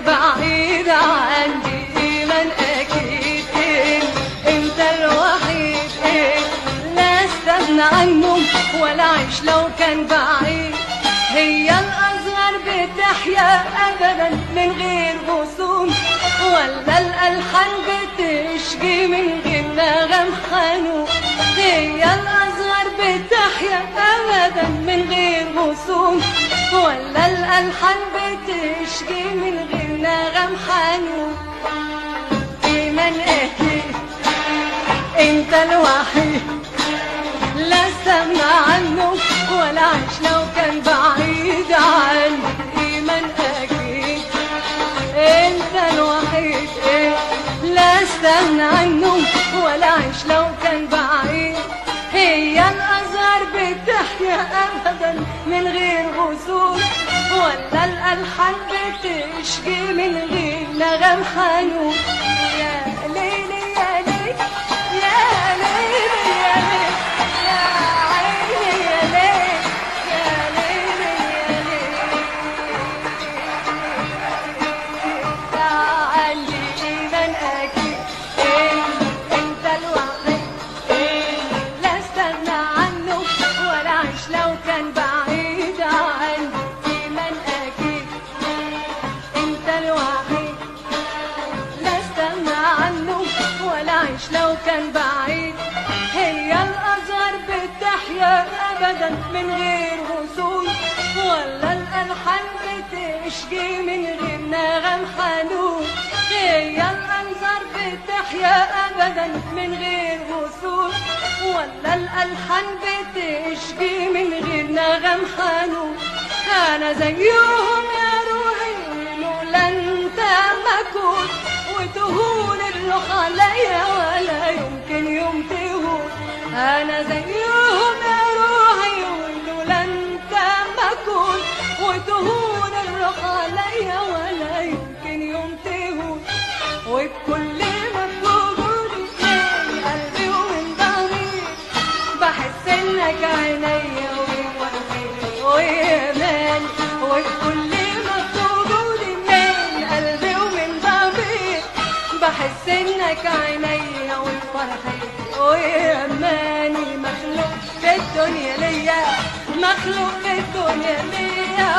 كان بعيد عني إيمان أكيد أنت الوحيد لا استغنى عنه ولا أعيش لو كان بعيد. هي الأزهار بتحيا أبدا من غير رسوم ولا الألحان بتشجي من غير نغم حنون. هي الأزهار بتحيا أبدا من غير رسوم ولا الألحان بتشجي من غير نغم حنون. إيمان أكيد أنت الوحيد لا استغنى عنه ولا أعيش لو كان بعيد عني. إيمان أكيد أنت الوحيد لا استغنى عنه ولا أعيش لو كان بعيد. هي الأزهار بتحيا أبدا من غير غصون ولا الألحان بتشجي من غير نغم حنون. يا ليلي يا ليلي يا ليلي يا ليلي يا عيني يا ليلي يا ليلي يا ليلي. عندي إيمان أكيد أنت الوحيد لا استغنى عنه ولا أعيش لو كان بعيد عني. إيمان أكيد أنت الوحيد لا استغنى عنه ولا أعيش لو كان بعيد. هي الأزهار بتحيا أبدا من غير غصون ولا الألحان بتشجي من غير نغم حنون. هي الأزهار بتحيا أبدا من غير غصون ولا الألحان بتشجي من غير نغم حنون. أنا زيهم يا روحي لولا أنت ما كنت وتهون الروح عليا ولا يمكن يوم تهون. أنا زيهم يا روحي ولولا أنت ما كنت وتهون الروح عليا ولا يمكن يوم تهون. وبكل ما بوجودي من قلبي ومن ضميري بحس إنك عينيا وفرحي وإيماني. وبكل ما بوجودي من قلبي ومن ضميري بحس إنك عينيا وفرحي وإيماني. مخلوق في الدنيا ليا مخلوق في الدنيا ليا